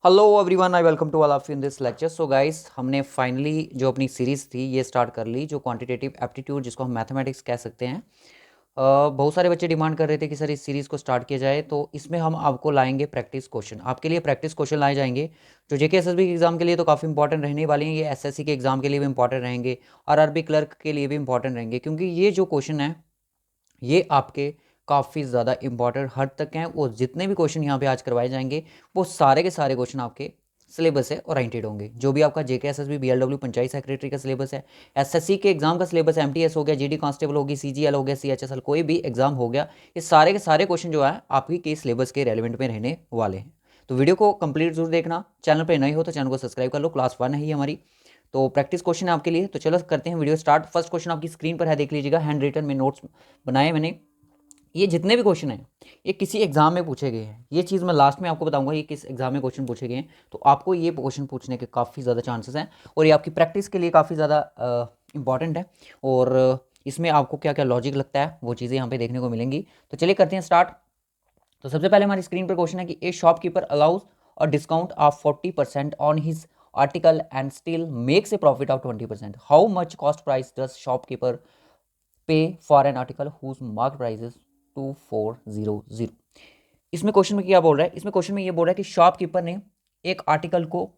Hello everyone, I welcome to all of you in this lecture. So guys, हमने finally जो अपनी series थी ये स्टार्ट कर ली, जो क्वांटिटेटिव एप्टीट्यूड जिसको हम मैथमेटिक्स कह सकते हैं। बहुत सारे बच्चे डिमांड कर रहे थे कि सर इस सीरीज़ को स्टार्ट किया जाए, तो इसमें हम आपको लाएंगे प्रैक्टिस क्वेश्चन। आपके लिए प्रैक्टिस क्वेश्चन लाए जाएंगे जो जेके एसएसबी के एग्जाम के लिए तो काफ़ी इंपॉर्टेंट रहने वाले हैं, ये एसएससी के एग्जाम के लिए भी इंपॉर्टेंट रहेंगे, आरआरबी क्लर्क के लिए भी इंपॉर्टेंट रहेंगे, क्योंकि ये जो क्वेश्चन है ये आपके काफ़ी ज़्यादा इंपॉर्टेंट हद तक हैं। वो जितने भी क्वेश्चन यहाँ पे आज करवाए जाएंगे वो सारे के सारे क्वेश्चन आपके सिलेबस से ओरिएंटेड होंगे। जो भी आपका जेके एसएसबी बीएलडब्ल्यू पंचायत सेक्रेटरी का सिलेबस है, एसएससी के एग्जाम का सिलेबस, एमटीएस हो गया, जीडी कांस्टेबल होगी, सीजीएल हो गया, सीएचएसएल, कोई भी एग्जाम हो गया, ये सारे के सारे क्वेश्चन जो है आपकी के सिलेबस के रेलिवेंट में रहने वाले हैं। तो वीडियो को कंप्लीट जरूर देखना। चैनल पर नए हो तो चैनल को सब्सक्राइब कर लो। क्लास 1 है ही हमारी, तो प्रैक्टिस क्वेश्चन है आपके लिए। तो चलो करते हैं वीडियो स्टार्ट। फर्स्ट क्वेश्चन आपकी स्क्रीन पर है, देख लीजिएगा। हैंड रिटन में नोट्स बनाए मैंने। ये जितने भी क्वेश्चन हैं ये किसी एग्जाम में पूछे गए हैं। ये चीज़ मैं लास्ट में आपको बताऊंगा ये किस एग्जाम में क्वेश्चन पूछे गए हैं, तो आपको ये क्वेश्चन पूछने के काफ़ी ज़्यादा चांसेस हैं और ये आपकी प्रैक्टिस के लिए काफ़ी ज़्यादा इंपॉर्टेंट है। और इसमें आपको क्या क्या लॉजिक लगता है वो चीज़ें यहाँ पे देखने को मिलेंगी। तो चलिए करते हैं स्टार्ट। तो सबसे पहले हमारी स्क्रीन पर क्वेश्चन है कि a shopkeeper allows a discount of 40% on his article and still makes a profit of 20%। How much cost price does shopkeeper pay for an article whose mark price 2400। इसमें question में क्या बोल रहा है, इसमें क्वेश्चन में ये बोल रहा है कि शॉपकीपर ने एक आर्टिकल को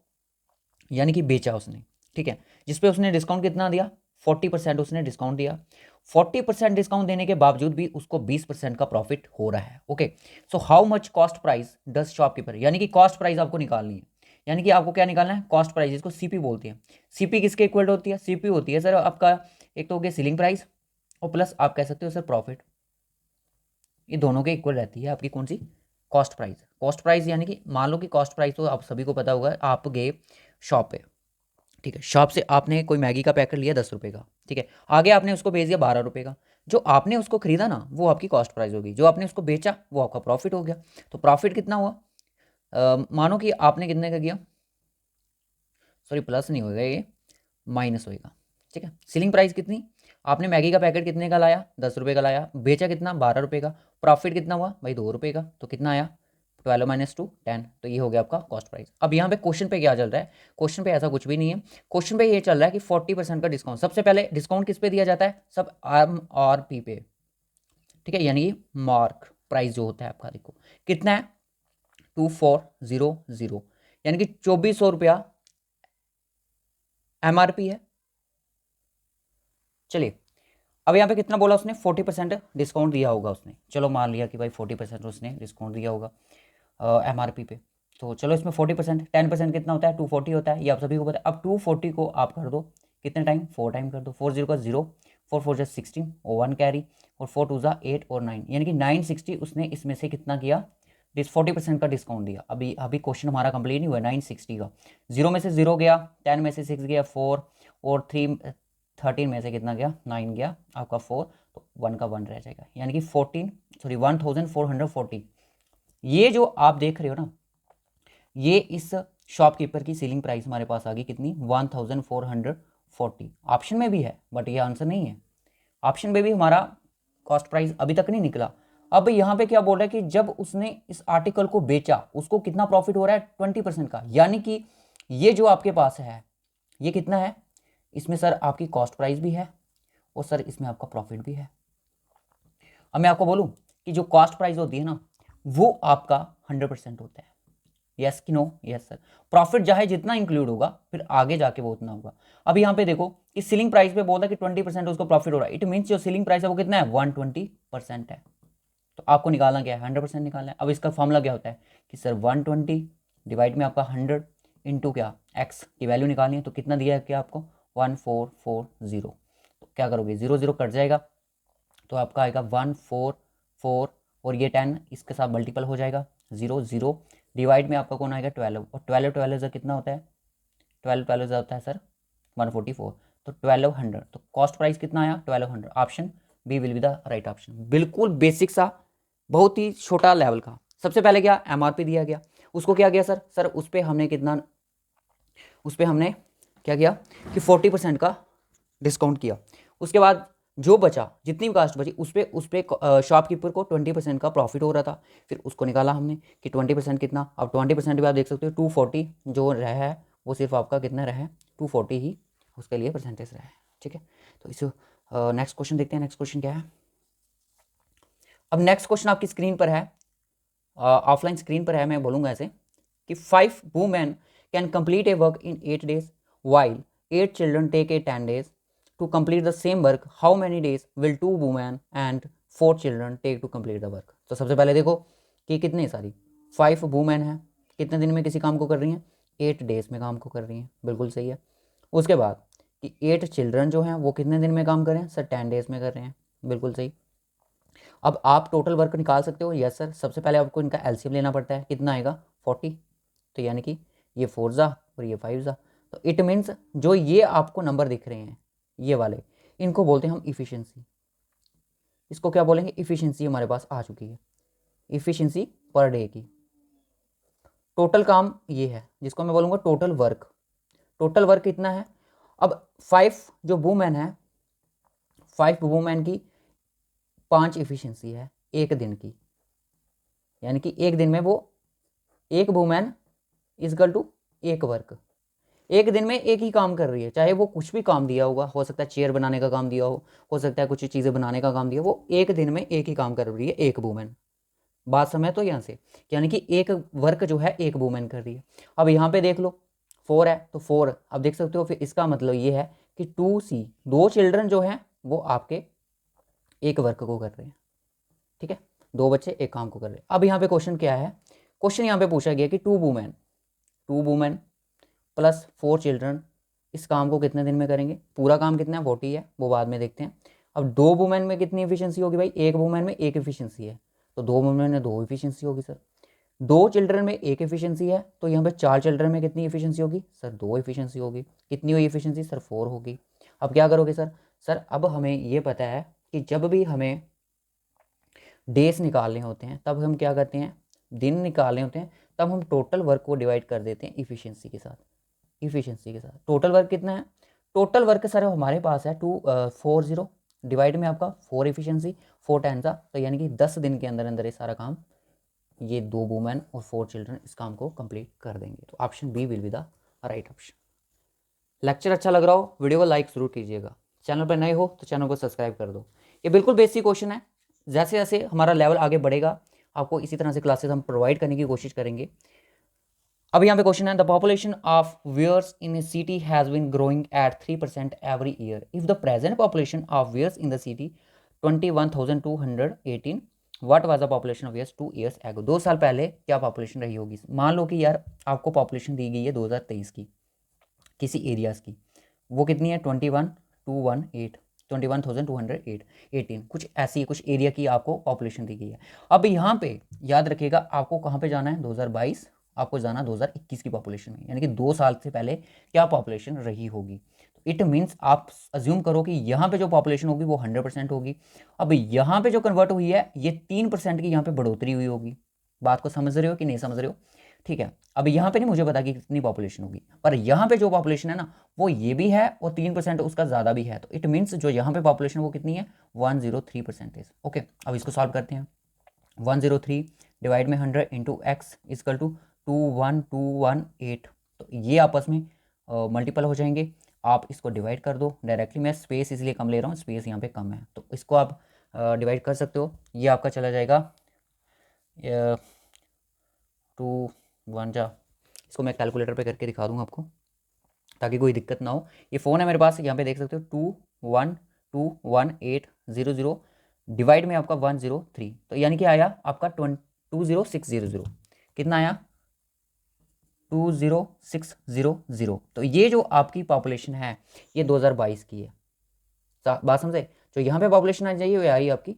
यानी कि बेचा उसने, ठीक है, जिसपे उसने डिस्काउंट कितना दिया, 40% उसने डिस्काउंट दिया। 40% डिस्काउंट देने के बावजूद भी उसको 20% का प्रॉफिट हो रहा है। Okay, so how much cost price does shopkeeper, यानी कि कॉस्ट प्राइस आपको निकालनी है। यानी कि आपको क्या निकालना है, कॉस्ट प्राइस, जिसको सीपी बोलते हैं। सीपी किसके इक्वल होती है, सीपी होती है सर आपका, एक तो हो गया सीलिंग प्राइस और प्लस आप कह सकते हो सर प्रॉफिट। ये दोनों के इक्वल रहती है आपकी कौन सी, कॉस्ट प्राइस। कॉस्ट प्राइस यानी कि मान लो कि कॉस्ट प्राइस तो आप सभी को पता होगा, आप गए शॉप पे, ठीक है, शॉप से आपने कोई मैगी का पैकेट लिया 10 रुपये का, ठीक है, आगे आपने उसको बेच दिया 12 रुपये का। जो आपने उसको खरीदा ना वो आपकी कॉस्ट प्राइस होगी, जो आपने उसको बेचा वो आपका प्रॉफिट हो गया। तो प्रॉफिट कितना हुआ, मानो कि आपने कितने का किया, सॉरी प्लस नहीं होगा ये, माइनस होएगा, ठीक है। सीलिंग प्राइस कितनी, आपने मैगी का पैकेट कितने का लाया, 10 रुपये का लाया, बेचा कितना 12 रुपये का, प्रॉफिट कितना हुआ भाई 2 रुपये का, तो कितना आया 12 माइनस 2 10, तो ये हो गया आपका कॉस्ट प्राइस। अब यहाँ पे क्वेश्चन पे क्या चल रहा है, क्वेश्चन पे ऐसा कुछ भी नहीं है। क्वेश्चन पे ये चल रहा है कि 40% का डिस्काउंट, सबसे पहले डिस्काउंट किस पे दिया जाता है, सब MRP पे, ठीक है, यानी मार्क प्राइस जो होता है आपका, देखो कितना है 2400, यानी कि 2400 रुपया MRP है। चलिए अब यहाँ पे कितना बोला उसने, 40% डिस्काउंट दिया होगा उसने, चलो मान लिया कि भाई 40% उसने डिस्काउंट दिया होगा MRP पे। तो चलो इसमें 40%, 10% कितना होता है 240 होता है, ये आप सभी को पता है। अब 240 को आप कर दो कितने टाइम, 4 टाइम कर दो, 40 का 0, 4 4 16 और 1 कैरी, और 4 2 8 और 9, यानी कि 960 उसने इसमें से कितना किया, 40% का डिस्काउंट दिया। अभी अभी क्वेश्चन हमारा कंप्लीट नहीं हुआ, 960 का 0 में से 0 गया, 10 में से 6 गया 4, और 13 में से कितना गया 9 गया आपका 4, तो 1 का 1 रह जाएगा, यानी कि 1440। ये जो आप देख रहे हो ना, ये इस शॉपकीपर की सीलिंग प्राइस हमारे पास आ गई कितनी, 1440। ऑप्शन में भी है बट ये आंसर नहीं है, ऑप्शन में भी हमारा कॉस्ट प्राइस अभी तक नहीं निकला। अब यहाँ पे क्या बोल रहा है कि जब उसने इस आर्टिकल को बेचा उसको कितना प्रॉफिट हो रहा है, 20% का, यानी कि ये जो आपके पास है ये कितना है, इसमें सर आपकी कॉस्ट प्राइस भी है और सर इसमें आपका प्रॉफिट भी है। अब मैं आपको बोलूं कि जो कॉस्ट प्राइस होती है ना वो आपका 100% होता है, यस कि नो, यस सर। प्रॉफिट चाहे जितना इंक्लूड होगा फिर आगे जाके वो उतना होगा। अब यहाँ पे देखो कि सीलिंग प्राइस पे बोलता है कि 20% उसको प्रॉफिट हो रहा है, इट मीन्स जो सीलिंग प्राइस है वो कितना है 120% है। तो आपको निकालना क्या है, 100% निकालना है। अब इसका फॉर्मूला क्या होता है कि सर 120 डिवाइड में आपका 100 इंटू क्या, एक्स की वैल्यू निकालनी है, तो कितना दिया है क्या आपको 1440। तो क्या करोगे 0 0 कट जाएगा, तो आपका आएगा 144, और ये 10 इसके साथ मल्टीपल हो जाएगा, 0 0 डिवाइड में आपका कौन आएगा 12, और 12 12 कितना होता है, 12 12 होता है सर 144, तो 1200। तो कॉस्ट प्राइस कितना आया 1200, option B will be the right option. बिल्कुल बेसिक सा, बहुत ही छोटा लेवल का। सबसे पहले क्या MRP दिया गया, उसको क्या किया सर उस पर हमने कितना, उस पर हमने क्या किया कि 40% का डिस्काउंट किया। उसके बाद जो बचा, जितनी भी कास्ट बची उस पर शॉपकीपर को 20% का प्रॉफिट हो रहा था। फिर उसको निकाला हमने कि 20% कितना, अब 20% भी आप देख सकते हो 240 जो रहा है वो सिर्फ आपका कितना रहा है, 240 ही उसके लिए परसेंटेज रहा है। ठीक है, तो इस नेक्स्ट क्वेश्चन देखते हैं। नेक्स्ट क्वेश्चन क्या है। अब नेक्स्ट क्वेश्चन आपकी स्क्रीन पर है, ऑफलाइन स्क्रीन पर है, मैं बोलूँगा ऐसे कि 5 women can complete A work in 8 days while 8 children take a 10 days to complete the same work. How many days will 2 women and 4 children take to complete the work? तो सबसे पहले देखो कि कितनी सारी 5 वुमेन है, कितने दिन में किसी काम को कर रही हैं, 8 days में काम को कर रही हैं, बिल्कुल सही है। उसके बाद कि 8 चिल्ड्रन जो हैं वो कितने दिन में काम कर रहे हैं, सर 10 days में कर रहे हैं, बिल्कुल सही। अब आप टोटल वर्क निकाल सकते हो, यस सर। सबसे पहले आपको इनका एलसीएम लेना पड़ता है, कितना आएगा 40, तो यानी कि ये 4 जा और ये 5 जा, तो इट मीन्स जो ये आपको नंबर दिख रहे हैं ये वाले, इनको बोलते हैं हम इफ़िशियंसी। इसको क्या बोलेंगे, इफ़िशियंसी हमारे पास आ चुकी है, इफ़िशियंसी पर डे की। टोटल काम ये है जिसको मैं बोलूँगा टोटल वर्क। टोटल वर्क कितना है, अब 5 जो वुमेन है, 5 वुमेन की 5 इफ़िशियंसी है एक दिन की, यानी कि एक दिन में वो एक वुमेन इजकल टू एक वर्क, एक दिन में एक ही काम कर रही है, चाहे वो कुछ भी काम दिया होगा, हो सकता है चेयर बनाने का काम दिया हो सकता है कुछ चीज़ें बनाने का काम दिया, वो एक दिन में एक ही काम कर रही है एक वुमेन। बात समझ तो यहाँ से, यानी कि एक वर्क जो है एक वुमेन कर रही है। अब यहाँ पे देख लो 4 है तो 4, अब देख सकते हो, फिर इसका मतलब ये है कि 2C 2 चिल्ड्रन जो हैं वो आपके एक वर्क को कर रहे हैं। ठीक है, 2 बच्चे एक काम को कर रहे हैं। अब यहाँ पे क्वेश्चन क्या है, क्वेश्चन यहाँ पे पूछा गया कि 2 वुमेन प्लस 4 चिल्ड्रन इस काम को कितने दिन में करेंगे। पूरा काम कितना है 40 है, वो बाद में देखते हैं। अब 2 वुमेन में कितनी एफिशिएंसी होगी भाई, एक वुमेन में एक एफिशिएंसी है तो 2 वुमेन में 2 एफिशिएंसी होगी सर। 2 चिल्ड्रन में एक एफिशिएंसी है तो यहाँ पे 4 चिल्ड्रन में कितनी एफिशिएंसी होगी सर, 2 एफिशिएंसी होगी। कितनी हुई एफिशिएंसी सर, 4 होगी। अब क्या करोगे सर, अब हमें ये पता है कि जब भी हमें डेज निकालने होते हैं तब हम क्या करते हैं, दिन निकालने होते हैं तब हम टोटल वर्क को डिवाइड कर देते हैं इफिशियंसी के साथ। इफिशियंसी के साथ टोटल वर्क कितना है, टोटल वर्क सर हमारे पास है 240 डिवाइड में आपका 4 एफिशिएंसी 4 10 था, तो यानी कि 10 दिन के अंदर अंदर ये सारा काम ये 2 वुमेन और 4 चिल्ड्रन इस काम को कंप्लीट कर देंगे। तो option B will be the right option. Lecture अच्छा लग रहा हो वीडियो को लाइक ज़रूर कीजिएगा, चैनल पर नए हो तो चैनल को सब्सक्राइब कर दो। ये बिल्कुल बेसिक क्वेश्चन है, जैसे जैसे हमारा लेवल आगे बढ़ेगा आपको इसी तरह से क्लासेस हम प्रोवाइड करने की कोशिश करेंगे। अब यहाँ पे क्वेश्चन है, the population of viewers in a city has been growing at 3% every year if the present population of viewers in the city 21,218, what was the population of viewers 2 years एगो। 2 साल पहले क्या पॉपुलेशन रही होगी। मान लो कि यार आपको पॉपुलेशन दी गई है 2023 की किसी एरियाज़ की, वो कितनी है 21,218 कुछ ऐसी कुछ एरिया की आपको पॉपुलेशन दी गई है। अब यहाँ पे याद रखिएगा आपको कहाँ पे जाना है 2022, आपको जाना 2021 की पॉपुलेशन में, यानी कि 2 साल से पहले क्या पॉपुलेशन रही होगी। तो इट मीन्स आप अज्यूम करो कि यहाँ पे जो पॉपुलेशन होगी वो 100% होगी। अब यहाँ पे जो कन्वर्ट हुई है ये 3% की यहाँ पे बढ़ोतरी हुई होगी। बात को समझ रहे हो कि नहीं समझ रहे हो, ठीक है। अब यहाँ पे नहीं मुझे पता कि कितनी पॉपुलेशन होगी, पर यहाँ पे जो पॉपुलेशन है ना वो ये भी है और 3% उसका ज़्यादा भी है, तो इट मीन्स जो यहाँ पे पॉपुलेशन वो कितनी है 103%। ओके, अब इसको सॉल्व करते हैं। 103 डिवाइड में 100 इंटू एक्स इजकल टू 21218, तो ये आपस में मल्टीपल हो जाएंगे। आप इसको डिवाइड कर दो डायरेक्टली, मैं स्पेस इसलिए कम ले रहा हूँ, स्पेस यहाँ पे कम है तो इसको आप डिवाइड कर सकते हो। ये आपका चला जाएगा 2 1 जा, इसको मैं कैलकुलेटर पे करके दिखा दूंगा आपको ताकि कोई दिक्कत ना हो। ये फ़ोन है मेरे पास, यहाँ पे देख सकते हो 2121800 डिवाइड में आपका 103, तो यानी कि आया आपका 20600। कितना आया 20600। तो ये जो आपकी पॉपुलेशन है ये 2022 की है, बात समझे। जो यहाँ पे पॉपुलेशन आ जाइए वो आई आपकी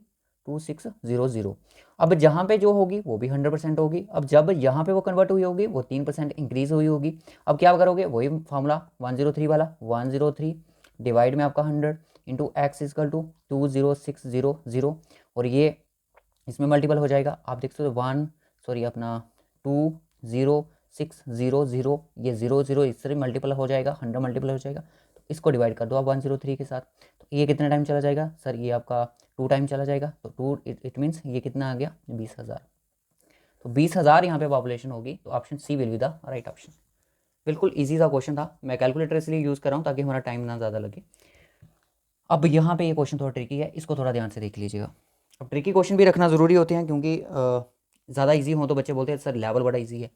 2600। अब जहाँ पे जो होगी वो भी 100% होगी। अब जब यहाँ पे वो कन्वर्ट हुई होगी वो 3% इंक्रीज हुई होगी। अब क्या करोगे, वही फॉर्मूला 103 वाला, 103 डिवाइड में आपका 100 इंटू एक्स इजकल टू 20600, और ये इसमें मल्टीपल हो जाएगा। आप देख सकते हो अपना 20600, ये 00 इससे मल्टीपल हो जाएगा, 100 मल्टीपल हो जाएगा, तो इसको डिवाइड कर दो आप 103 के साथ, तो ये कितना टाइम चला जाएगा सर, ये आपका 2 टाइम चला जाएगा, तो 2 इट मीन्स ये कितना आ गया 20,000। तो 20,000 यहाँ पे पॉपुलेशन होगी, तो option C will be the right option. बिल्कुल ईजी सा क्वेश्चन था, मैं कैलकुलेटर इसलिए यूज़ कर रहा हूँ ताकि हमारा टाइम ना ज़्यादा लगे। अब यहाँ पे ये क्वेश्चन थोड़ा ट्रिकी है, इसको थोड़ा ध्यान से देख लीजिएगा। अब ट्रिकी क्वेश्चन भी रखना ज़रूरी होते हैं, क्योंकि ज़्यादा इजी हो तो बच्चे बोलते हैं सर लेवल बड़ा इजी है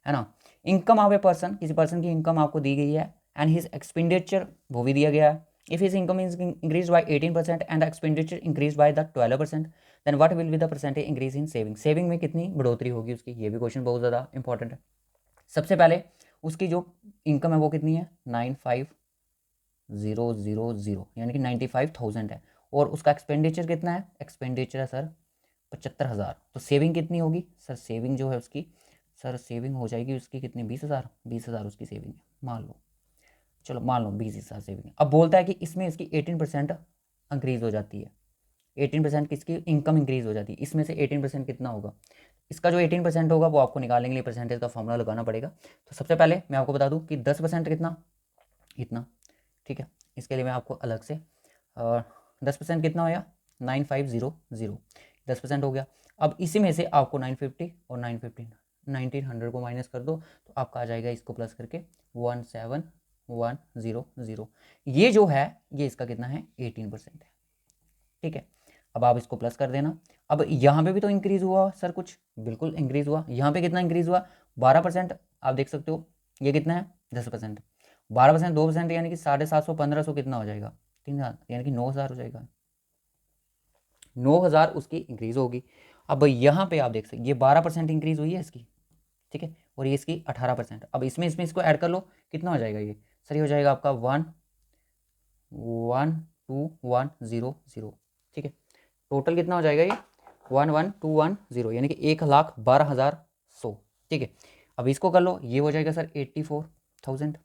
ना। इनकम ऑफ ए पर्सन, किसी पर्सन की इनकम आपको दी गई है, एंड हिज एक्सपेंडिचर वो भी दिया गया है। If his income is increase by 18% and expenditure increase by the 12%, then what will be the percentage increase in saving. Saving में कितनी बढ़ोतरी होगी उसकी, ये भी क्वेश्चन बहुत ज़्यादा इंपॉर्टेंट है। सबसे पहले उसकी जो इनकम है वो कितनी है 95,000, यानी कि 95,000 है, और उसका एक्सपेंडिचर कितना है, एक्सपेंडिचर है सर 75,000। तो सेविंग कितनी होगी सर, सेविंग जो है उसकी सर सेविंग हो जाएगी उसकी कितनी 20,000, 20,000 उसकी सेविंग है, मान लो, चलो मान लो 20,000 सेविंग है। अब बोलता है कि इसमें इसकी 18% इंक्रीज हो जाती है, 18% किसकी इनकम इंक्रीज हो जाती है, इसमें से 18% कितना होगा, इसका जो 18% होगा वो आपको निकालने के लिए परसेंटेज का फॉर्मूला लगाना पड़ेगा। तो सबसे पहले मैं आपको बता दूं कि 10% कितना, इतना, ठीक है। इसके लिए मैं आपको अलग से 10% कितना हो गया 9500, 10% हो गया। अब इसी में से आपको 950 और 1900 को माइनस कर दो, तो आपका आ जाएगा इसको प्लस करके 17,100। ये जो है ये इसका कितना है 18% है, ठीक है। अब आप इसको प्लस कर देना। अब यहाँ पे भी तो इंक्रीज हुआ सर कुछ, बिल्कुल इंक्रीज हुआ। यहाँ पे कितना इंक्रीज हुआ 12%, आप देख सकते हो। ये कितना है 10%, 12% 2% यानी कि 750, 1500 कितना हो जाएगा 3,000, यानी कि 9,000 हो जाएगा, 9,000 उसकी इंक्रीज होगी। अब यहाँ पे आप देख सकते ये 12% इंक्रीज हुई है इसकी, ठीक है, और ये इसकी 18%। अब इसमें इसमें इसको ऐड कर लो, कितना हो जाएगा ये सर, ये हो जाएगा आपका 1,1,2,1,0,0, ठीक है। टोटल कितना हो जाएगा ये 1,1,2,1,0, यानी कि 1,12,100, ठीक है। अब इसको कर लो, ये हो जाएगा सर 84,000,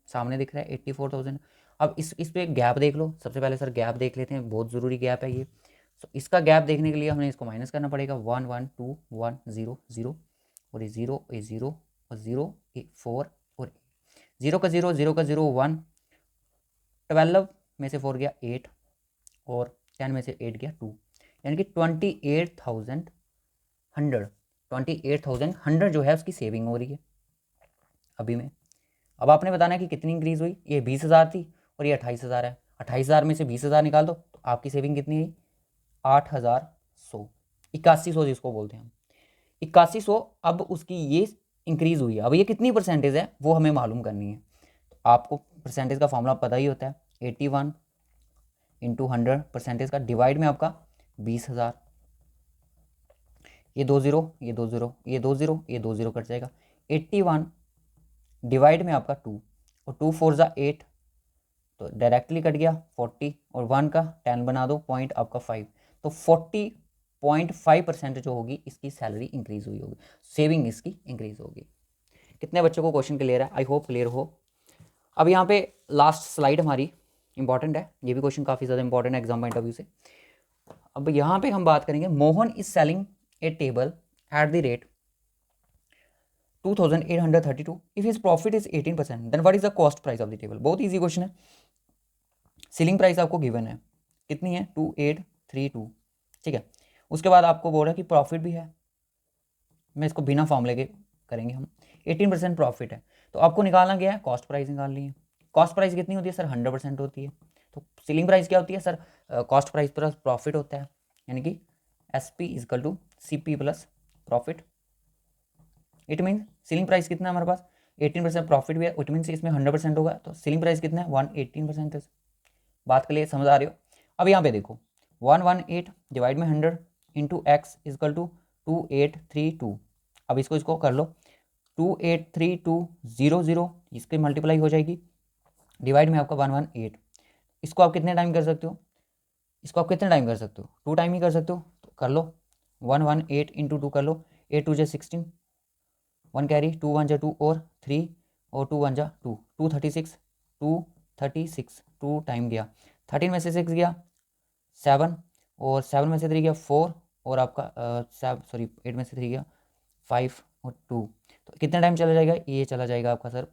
सामने दिख रहा है 84,000। अब इस पे गैप देख लो, सबसे पहले सर गैप देख लेते हैं, बहुत ज़रूरी गैप है ये। तो इसका गैप देखने के लिए हमें इसको माइनस करना पड़ेगा, 1,1,2,1,0,0, और ये 0 और 0 ये 4 और 0 का 0 0 का 0 1, 12 में से 4 गया 8, और 10 में से 8 गया 2, यानी कि 28,100 जो है उसकी सेविंग हो रही है अभी में। अब आपने बताना है कि कितनी इंक्रीज हुई, ये 20,000 थी और ये 28,000 है, 28,000 में से 20,000 निकाल दो, तो आपकी सेविंग कितनी है 8,100, 8100 जिसको बोलते हैं हम, 8100। अब उसकी ये इंक्रीज हुई है, अब ये कितनी परसेंटेज है वो हमें मालूम करनी है। तो आपको परसेंटेज का फॉर्मूला पता ही होता है, 81 इंटू 100 परसेंटेज का, डिवाइड में आपका 20,000, ये 20, ये 20, ये 20, ये 20 कट जाएगा, 81 डिवाइड में आपका 2, और 2 4 ज़ा 8, तो डायरेक्टली कट गया 40, और 1 का 10 बना दो, पॉइंट आपका 5, तो 40.5% जो होगी इसकी सैलरी इंक्रीज हुई होगी, सेविंग इसकी इंक्रीज होगी। कितने बच्चों को क्वेश्चन क्लियर है, आई होप क्लियर हो। अब यहाँ पे लास्ट स्लाइड हमारी इंपॉर्टेंट है, ये भी क्वेश्चन काफ़ी ज़्यादा इंपॉर्टेंट है एग्जाम पॉइंट ऑफ व्यू से। अब यहाँ पे हम बात करेंगे, Mohan is selling a table at the rate 2,832, if his profit is 18%, then what is the cost price of the table. बहुत इजी क्वेश्चन है। सेलिंग प्राइस आपको गिवन है, कितनी है 2,832, ठीक है। उसके बाद आपको बोल रहा है कि प्रॉफिट भी है, मैं इसको बिना फॉर्मूले के करेंगे हम, 18% प्रॉफिट है, तो आपको निकालना क्या है, कॉस्ट प्राइस निकालनी है। कॉस्ट प्राइस कितनी होती है सर 100% होती है। तो सेलिंग प्राइस क्या होती है sir, cost price plus profit होता है, यानी कि SP equal to CP plus profit. It mean selling price कितना है हमारे पास 18% प्रॉफिट भी है, इट मीन इसमें 100% होगा, तो सेलिंग प्राइस कितना है 118%। बात के लिए समझ आ रही हो। अब यहाँ पे देखो 118 डिवाइड में 100 इंटू एक्स इजकल टू 2832। अब इसको कर लो, 283200 इसकी मल्टीप्लाई हो जाएगी, डिवाइड में आपका 118। इसको आप कितने टाइम कर सकते हो, इसको आप कितने टाइम कर सकते हो 2 टाइम ही कर सकते हो, तो कर लो 118 इंटू 2 कर लो, 8 2 16, 1 कैरी, 2 1 2 और 3 और 2 1 2, 236, 236, 2 टाइम गया, 13 में से 6 गया 7, और 7 में से 3 गया 4, और आपका 8 में से 3 गया 5 और 2, तो कितना टाइम चला जाएगा, ये चला जाएगा आपका सर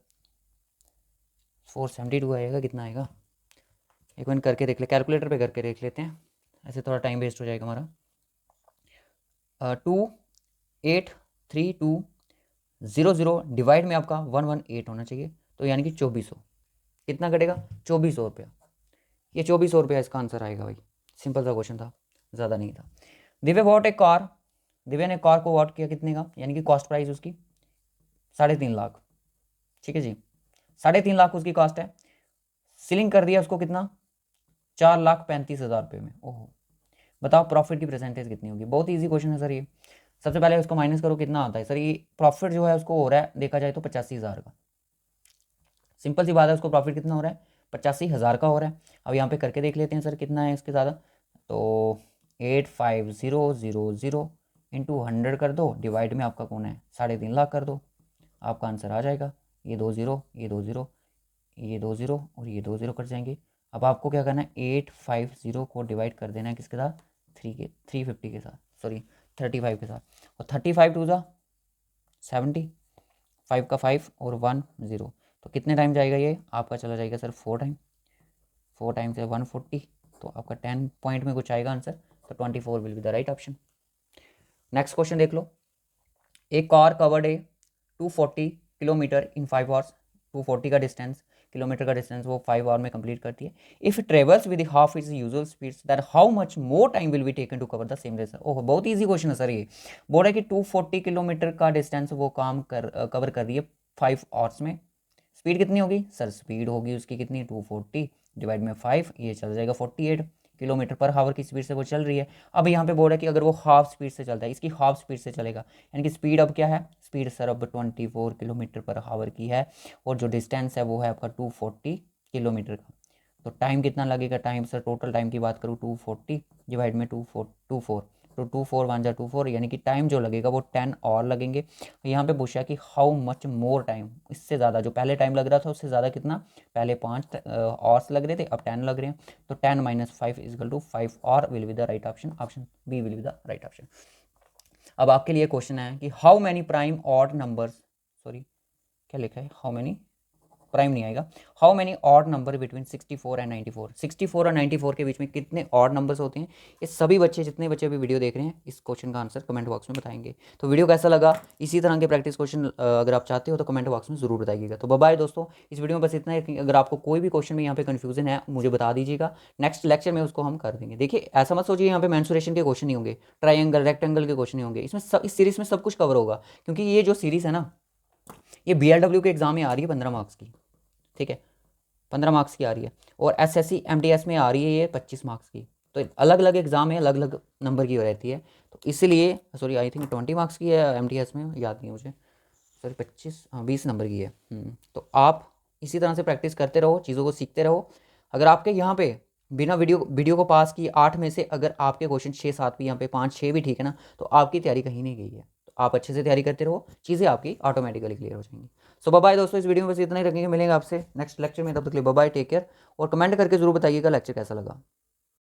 472 आएगा, कितना आएगा एक मिनट करके देख ले, कैलकुलेटर पे करके देख लेते हैं, ऐसे थोड़ा टाइम वेस्ट हो जाएगा हमारा। 283200 डिवाइड में आपका 118 होना चाहिए, तो यानी कि 2400। कितना कटेगा? 2400 रुपया। ये 2400 रुपया इसका आंसर आएगा भाई। सिंपल सा क्वेश्चन था, ज़्यादा नहीं था। Divya what A car, Divya ने कार को वॉट किया कितने का, यानी कि कॉस्ट प्राइस उसकी 3.5 लाख। ठीक है जी, 3.5 लाख उसकी कॉस्ट है। सीलिंग कर दिया उसको कितना? 4,35,000 रुपये में। ओहो, बताओ प्रॉफिट की परसेंटेज कितनी होगी? बहुत ईजी क्वेश्चन है सर ये। सबसे पहले उसको माइनस करो, कितना आता है सर? ये प्रॉफिट जो है उसको हो रहा है देखा जाए तो 85,000 का। सिंपल सी बात है, उसको प्रॉफिट कितना हो रहा है? 85,000 का हो रहा है। अब यहाँ पे करके देख लेते हैं सर कितना है इसके ज़्यादा। तो 85000 इंटू 100 कर दो, डिवाइड में आपका कौन है 3.5 लाख कर दो, आपका आंसर आ जाएगा। ये 2 0, ये 2 0, ये 2 0 और ये 2 0 कट जाएंगे। अब आपको क्या करना है? 850 को डिवाइड कर देना है किसके साथ? 350 के साथ, सॉरी 35 के साथ। और 35 टू ज़ा 70, 5 का 5 और 1 0, तो कितने टाइम जाएगा ये आपका? चला जाएगा सर 4 टाइम। 4 टाइम से 140, तो आपका 10 पॉइंट में कुछ आएगा आंसर, तो 24 will be the right option. Next question देख लो। एक कार कवर्ड ए 240 किलोमीटर इन 5 आवर्स। 240 का डिस्टेंस, किलोमीटर का डिस्टेंस वो 5 आवर में कंप्लीट करती है। If travels with half its usual speeds that how much more time will be taken to cover the same distance. Oh, बहुत easy question है sir ये। बोल रहा है कि 240 किलोमीटर का डिस्टेंस वो कवर कर रही है 5 आवर्स में। स्पीड कितनी होगी सर? स्पीड होगी उसकी कितनी? 240 डिवाइड में 5, ये चल जाएगा 48 किलोमीटर पर हावर की स्पीड से वो चल रही है। अब यहाँ पे बोल रहा है कि अगर वो हाफ स्पीड से चलता है, इसकी हाफ स्पीड से चलेगा, यानी कि स्पीड अब क्या है? स्पीड सर अब 24 किलोमीटर पर हावर की है, और जो डिस्टेंस है वो है आपका 240 किलोमीटर का। तो टाइम कितना लगेगा? टाइम सर टोटल टाइम की बात करूँ, 240 डिवाइड में 24, तो 24 1 जा 24, यानी कि टाइम जो लगेगा वो 10 और लगेंगे। यहाँ पे पूछा कि हाउ मच मोर टाइम, इससे ज़्यादा जो पहले टाइम लग रहा था उससे ज़्यादा कितना? पहले 5 आवर्स लग रहे थे, अब 10 लग रहे हैं, तो 10 - 5 = 5 और will be the right option. Option B will be the right option. अब आपके लिए क्वेश्चन है कि how many prime odd numbers, sorry क्या लिखा है? हाउ मैनी प्राइम नहीं आएगा। How many odd number between 64 and 94। 64 और 94 के बीच में कितने ऑड नंबर्स होते हैं? ये सभी बच्चे, जितने बच्चे अभी वीडियो देख रहे हैं, इस क्वेश्चन का आंसर कमेंट बॉक्स में बताएंगे। तो वीडियो कैसा लगा? इसी तरह के प्रैक्टिस क्वेश्चन अगर आप चाहते हो तो कमेंट बॉक्स में जरूर बताइएगा। तो बाय दोस्तों, इस वीडियो में बस इतना है। अगर आपको कोई भी क्वेश्चन में यहाँ पे कन्फ्यूजन है मुझे बता दीजिएगा, नेक्स्ट लेक्चर में उसको हम कर देंगे। देखिए ऐसा मत सोचिए यहाँ पे मेंसुरेशन के क्वेश्चन नहीं होंगे, ट्राइंगल रेक्टेंगल के क्वेश्चन नहीं होंगे, इसमें इस सीरीज में सब कुछ कवर होगा, क्योंकि ये जो सीरीज है ना, ये BLW के एग्जाम में आ रही है 15 मार्क्स की। ठीक है, 15 मार्क्स की आ रही है, और SSC MTS में आ रही है ये 25 मार्क्स की। तो अलग अलग एग्जाम है, अलग अलग नंबर की रहती है, तो इसलिए सॉरी आई थिंक 20 मार्क्स की है MTS में, याद नहीं मुझे, सॉरी 25, हाँ 20 नंबर की है। तो आप इसी तरह से प्रैक्टिस करते रहो, चीज़ों को सीखते रहो। अगर आपके यहाँ पे बिना वीडियो को पास किए 8 में से अगर आपके क्वेश्चन 6-7 भी यहाँ पे 5-6 भी ठीक है ना, तो आपकी तैयारी कहीं नहीं गई है। तो आप अच्छे से तैयारी करते रहो, चीज़ें आपकी ऑटोमेटिकली क्लियर हो जाएंगी। सो बाय दोस्तों, इस वीडियो में बस इतना ही रखेंगे, मिलेंगे आपसे नेक्स्ट लेक्चर में। तब तक के लिए बाय, टेक केयर, और कमेंट करके जरूर बताइएगा लेक्चर कैसा लगा।